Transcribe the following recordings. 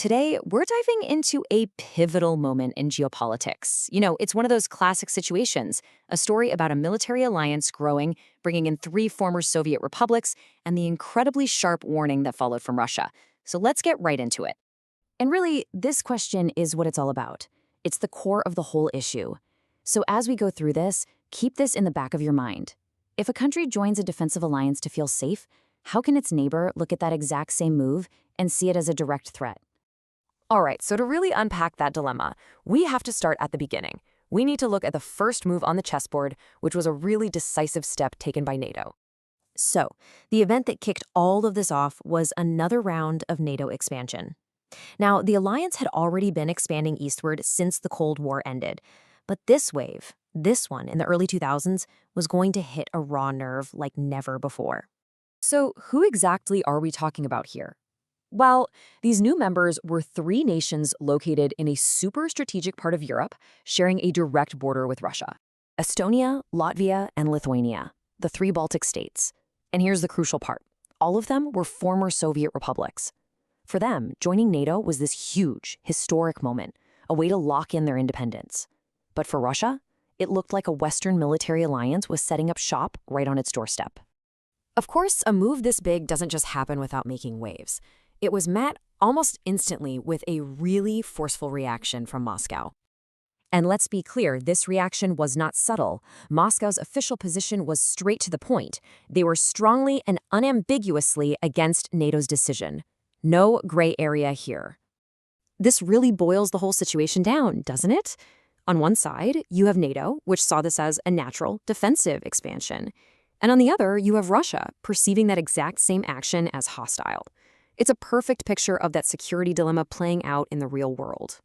today we're diving into a pivotal moment in geopolitics. It's one of those classic situations, a story about a military alliance growing, bringing in three former Soviet republics, and the incredibly sharp warning that followed from Russia. So let's get right into it. And really, this question is what it's all about. It's the core of the whole issue. So as we go through this, keep this in the back of your mind. If a country joins a defensive alliance to feel safe, how can its neighbor look at that exact same move and see it as a direct threat? All right, so to really unpack that dilemma, we have to start at the beginning. We need to look at the first move on the chessboard, which was a really decisive step taken by NATO. So, the event that kicked all of this off was another round of NATO expansion. Now, the alliance had already been expanding eastward since the Cold War ended, but this wave, this one in the early 2000s, was going to hit a raw nerve like never before. So who exactly are we talking about here? Well, these new members were three nations located in a super strategic part of Europe, sharing a direct border with Russia. Estonia, Latvia, and Lithuania, the three Baltic states. And here's the crucial part. All of them were former Soviet republics. For them, joining NATO was this huge, historic moment, a way to lock in their independence. But for Russia, it looked like a Western military alliance was setting up shop right on its doorstep. Of course, a move this big doesn't just happen without making waves. It was met almost instantly with a really forceful reaction from Moscow. And let's be clear, this reaction was not subtle. Moscow's official position was straight to the point. They were strongly and unambiguously against NATO's decision. No gray area here. This really boils the whole situation down, doesn't it? On one side, you have NATO, which saw this as a natural defensive expansion. And on the other, you have Russia, perceiving that exact same action as hostile. It's a perfect picture of that security dilemma playing out in the real world.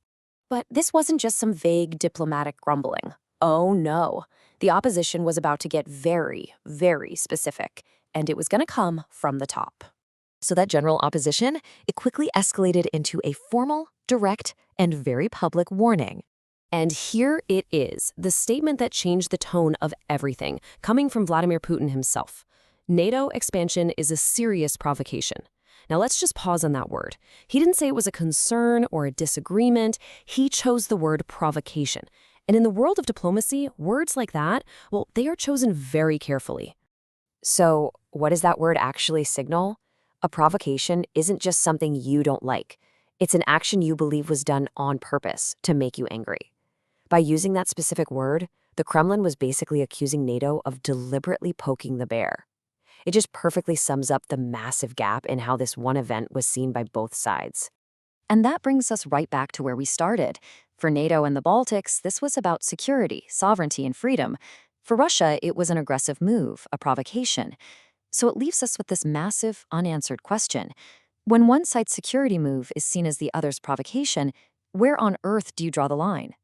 But this wasn't just some vague diplomatic grumbling. Oh no, the opposition was about to get very, very specific, and it was going to come from the top. So that general opposition, it quickly escalated into a formal, direct, and very public warning. And here it is, the statement that changed the tone of everything, coming from Vladimir Putin himself. NATO expansion is a serious provocation. Now let's just pause on that word. He didn't say it was a concern or a disagreement. He chose the word provocation. And in the world of diplomacy, words like that, well, they are chosen very carefully. So what does that word actually signal? A provocation isn't just something you don't like. It's an action you believe was done on purpose to make you angry. By using that specific word, the Kremlin was basically accusing NATO of deliberately poking the bear. It just perfectly sums up the massive gap in how this one event was seen by both sides. And that brings us right back to where we started. For NATO and the Baltics, this was about security, sovereignty, and freedom. For Russia, it was an aggressive move, a provocation. So it leaves us with this massive, unanswered question. When one side's security move is seen as the other's provocation, where on earth do you draw the line?